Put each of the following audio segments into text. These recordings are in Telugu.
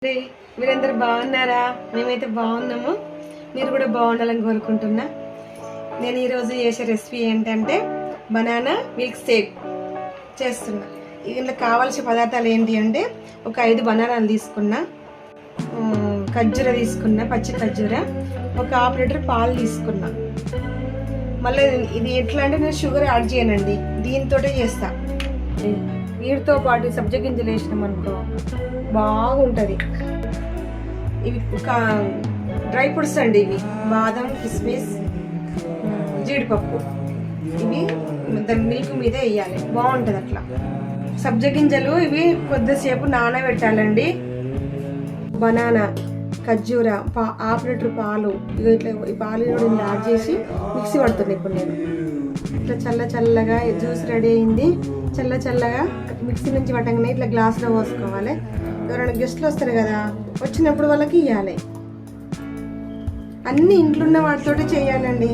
మీరందరూ బాగున్నారా? మేమైతే బాగున్నాము. మీరు కూడా బాగుండాలని కోరుకుంటున్నా. నేను ఈరోజు చేసే రెసిపీ ఏంటంటే బనానా మిల్క్ షేక్ చేస్తున్నా. ఇందులో కావాల్సిన పదార్థాలు ఏంటి అంటే ఒక 5 బనానాలు తీసుకున్నా, ఖర్జూర తీసుకున్నా, పచ్చి ఖర్జూర, ఒక ½ లీటర్ పాలు తీసుకున్నా. మళ్ళీ ఇది ఎట్లా అంటే నేను షుగర్ యాడ్ చేయనండి, దీంతో చేస్తా. వీటితో పాటు సబ్జా గింజలు వేసినాం అనుకో బాగుంటుంది. ఇవి డ్రై ఫ్రూట్స్ అండి, ఇవి బాదం, కిస్మిస్, జీడిపప్పు. ఇవి దాని మిల్క్ మీద వేయాలి, బాగుంటుంది అట్లా. సబ్జా గింజలు ఇవి కొద్దిసేపు నానబెట్టాలండి. బనానా, ఖర్జూర, ½ లీటర్ పాలు, ఇట్లా ఈ పాలు కూడా యాడ్ చేసి మిక్సీ పడుతుంది. ఇప్పుడు నేను ఇట్లా చల్లగా జ్యూస్ రెడీ అయింది. చల్లగా మిక్సీ నుంచి పట్టగానే ఇట్లా గ్లాస్లో పోసుకోవాలి. ఎవరైనా గెస్ట్లు వస్తారు కదా, వచ్చినప్పుడు వాళ్ళకి ఇవ్వాలి. అన్ని ఇంట్లో ఉన్న వాటితో చేయాలండి.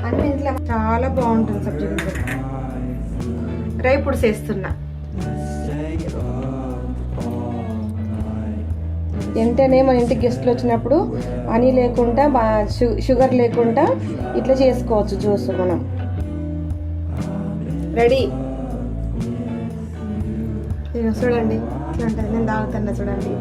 అన్ని ఇంట్లో చాలా బాగుంటుంది. సబ్జా గింజలు డ్రై ఫ్రూట్స్ వేస్తున్నా. వెంటనే మన ఇంటికి గెస్ట్లు వచ్చినప్పుడు హనీ లేకుండా, షుగర్ లేకుండా ఇట్లా చేసుకోవచ్చు జ్యూస్. మనం రెడీ. చూడండి ఇట్లా ఉంటుంది. నేను తాగుతున్నా చూడండి.